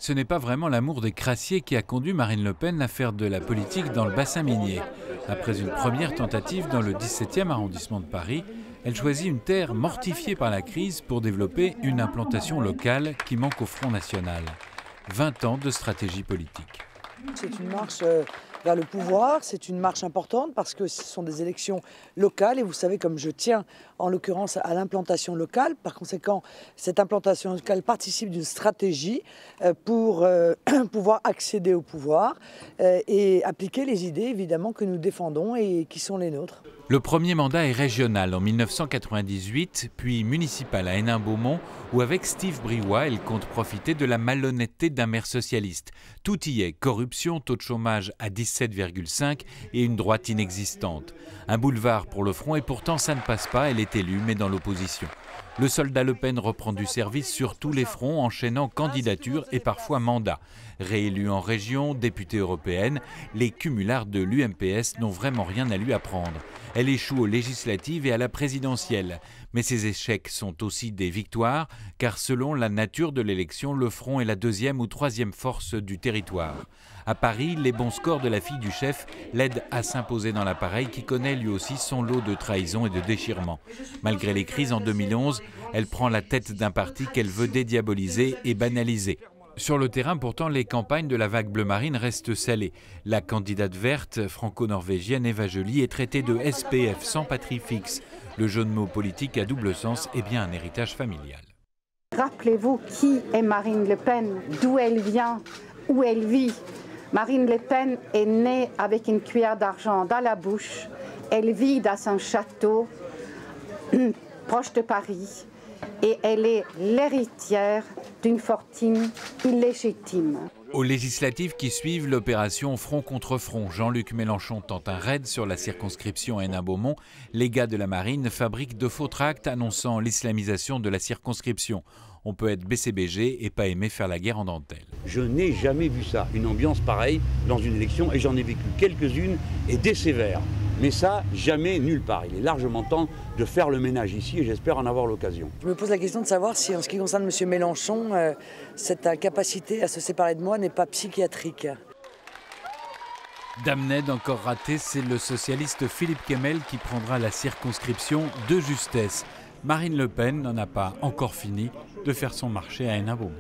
Ce n'est pas vraiment l'amour des crassiers qui a conduit Marine Le Pen à faire de la politique dans le bassin minier. Après une première tentative dans le 17e arrondissement de Paris, elle choisit une terre mortifiée par la crise pour développer une implantation locale qui manque au Front National. 20 ans de stratégie politique. C'est une marche vers le pouvoir, c'est une marche importante parce que ce sont des élections locales et vous savez comme je tiens en l'occurrence à l'implantation locale. Par conséquent, cette implantation locale participe d'une stratégie pour pouvoir accéder au pouvoir et appliquer les idées évidemment que nous défendons et qui sont les nôtres. Le premier mandat est régional en 1998, puis municipal à Hénin-Beaumont, où avec Steve Briouat, elle compte profiter de la malhonnêteté d'un maire socialiste. Tout y est, corruption, taux de chômage à 17,5 et une droite inexistante. Un boulevard pour le Front et pourtant ça ne passe pas, elle est élue mais dans l'opposition. Le soldat Le Pen reprend du service sur tous les fronts, enchaînant candidature et parfois mandat. Réélue en région, députée européenne, les cumulards de l'UMPS n'ont vraiment rien à lui apprendre. Elle échoue aux législatives et à la présidentielle. Mais ces échecs sont aussi des victoires, car selon la nature de l'élection, le Front est la deuxième ou troisième force du territoire. À Paris, les bons scores de la fille du chef l'aident à s'imposer dans l'appareil qui connaît lui aussi son lot de trahison et de déchirement. Malgré les crises en 2011, elle prend la tête d'un parti qu'elle veut dédiaboliser et banaliser. Sur le terrain, pourtant, les campagnes de la vague bleu marine restent salées. La candidate verte franco-norvégienne Eva Joly est traitée de SPF, sans patrie fixe. Le jeu de mots politique à double sens est bien un héritage familial. Rappelez-vous qui est Marine Le Pen, d'où elle vient, où elle vit. Marine Le Pen est née avec une cuillère d'argent dans la bouche. Elle vit dans un château proche de Paris. Et elle est l'héritière d'une fortune illégitime. Aux législatives qui suivent l'opération Front contre Front, Jean-Luc Mélenchon tente un raid sur la circonscription Hénin-Beaumont. Les gars de la marine fabriquent de faux tracts annonçant l'islamisation de la circonscription. On peut être BCBG et pas aimer faire la guerre en dentelle. Je n'ai jamais vu ça, une ambiance pareille dans une élection, et j'en ai vécu quelques-unes et des sévères. Mais ça, jamais, nulle part. Il est largement temps de faire le ménage ici et j'espère en avoir l'occasion. Je me pose la question de savoir si, en ce qui concerne M. Mélenchon, cette incapacité à se séparer de moi n'est pas psychiatrique. Damned encore raté, c'est le socialiste Philippe Kemmel qui prendra la circonscription de justesse. Marine Le Pen n'en a pas encore fini de faire son marché à Hénin-Beaumont.